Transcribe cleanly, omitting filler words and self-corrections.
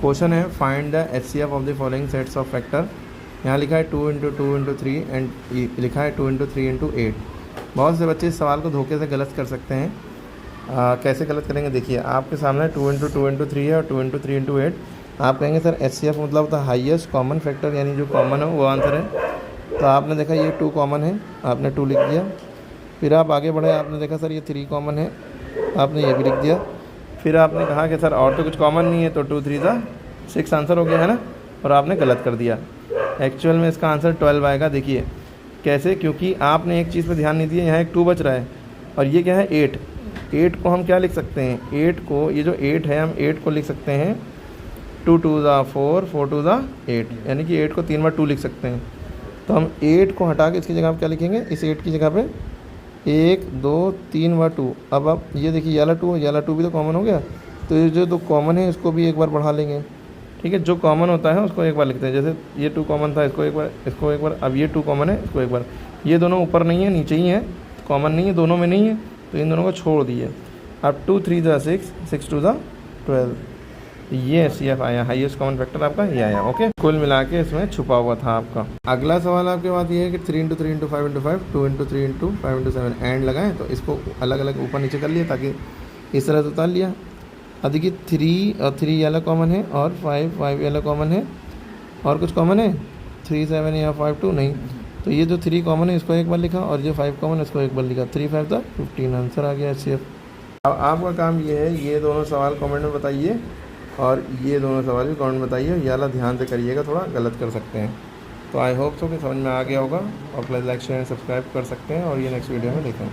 Question है find the HCF of the following sets of factor. यहाँ लिखा है 2 × 2 × 3 एंड लिखा है 2 × 3 × 8। बहुत से बच्चे इस सवाल को धोखे से गलत कर सकते हैं। कैसे गलत करेंगे देखिए, आपके सामने 2 × 2 × 3 है और 2 × 3 × 8। आप कहेंगे सर HCF मतलब होता है हाईएस्ट कॉमन फैक्टर, यानी जो कॉमन है वो आंसर है। तो आपने देखा ये 2 कॉमन है, आपने 2 लिख दिया। फिर आप आगे बढ़े, आपने देखा सर ये 3 कॉमन है, आपने ये भी लिख दिया। फिर आपने कहा कि सर और तो कुछ कॉमन नहीं है, तो 2 3 6 आंसर हो गया है ना, और आपने गलत कर दिया। एक्चुअल में इसका आंसर 12 आएगा। देखिए कैसे, क्योंकि आपने एक चीज़ पे ध्यान नहीं दिया। यहाँ एक 2 बच रहा है और ये क्या है 8। 8 को हम क्या लिख सकते हैं, 8 को, ये जो 8 है हम 8 को लिख सकते हैं 2 2 4 4 2 8, यानी कि 8 को 3 बार 2 लिख सकते हैं। तो हम 8 को हटा के इसकी जगह आप क्या लिखेंगे, इस 8 की जगह पे 1 2 3 बार 2। अब आप ये देखिए ये वाला 2 भी तो कॉमन हो गया, तो ये जो 2 कॉमन है इसको भी एक बार बढ़ा लेंगे। ठीक है, जो कॉमन होता है उसको एक बार लिखते हैं। जैसे ये 2 कॉमन था, इसको एक बार। अब ये 2 कॉमन है, इसको एक बार। ये दोनों ऊपर नहीं है, नीचे ही है, कॉमन नहीं है, दोनों में नहीं है, तो इन दोनों को छोड़ दिए। अब 2 3 6 6 2 12, ये HCF आया, हाईएस्ट कॉमन फैक्टर आपका ये आया। ओके, कुल मिला के इसमें छुपा हुआ था आपका। अगला सवाल आपके पास ये है कि 3 × 3 × 5 × 5 2 × 3 × 5 × 7 एंड लगाएं, तो इसको अलग अलग ऊपर नीचे कर लिया ताकि इस तरह से उतार लिया। अब देखिए 3 और 3 वाला कॉमन है, और 5 वाला कॉमन है, और कुछ कॉमन है 3 7 या 5 2 नहीं। तो ये जो 3 कॉमन है इसको एक बार लिखा, और जो 5 कॉमन है इसको एक बार लिखा। 3 5 15 आंसर आ गया HCF। अब आपका काम ये है, ये दोनों सवाल कमेंट में बताइए, और ये दोनों सवाल भी कमेंट में बताइए। ये वाला ध्यान से करिएगा, थोड़ा गलत कर सकते हैं। तो आई होप सो कि समझ में आ गया होगा, और प्लीज़ लाइक शेयर सब्सक्राइब कर सकते हैं, और ये नेक्स्ट वीडियो में देखें।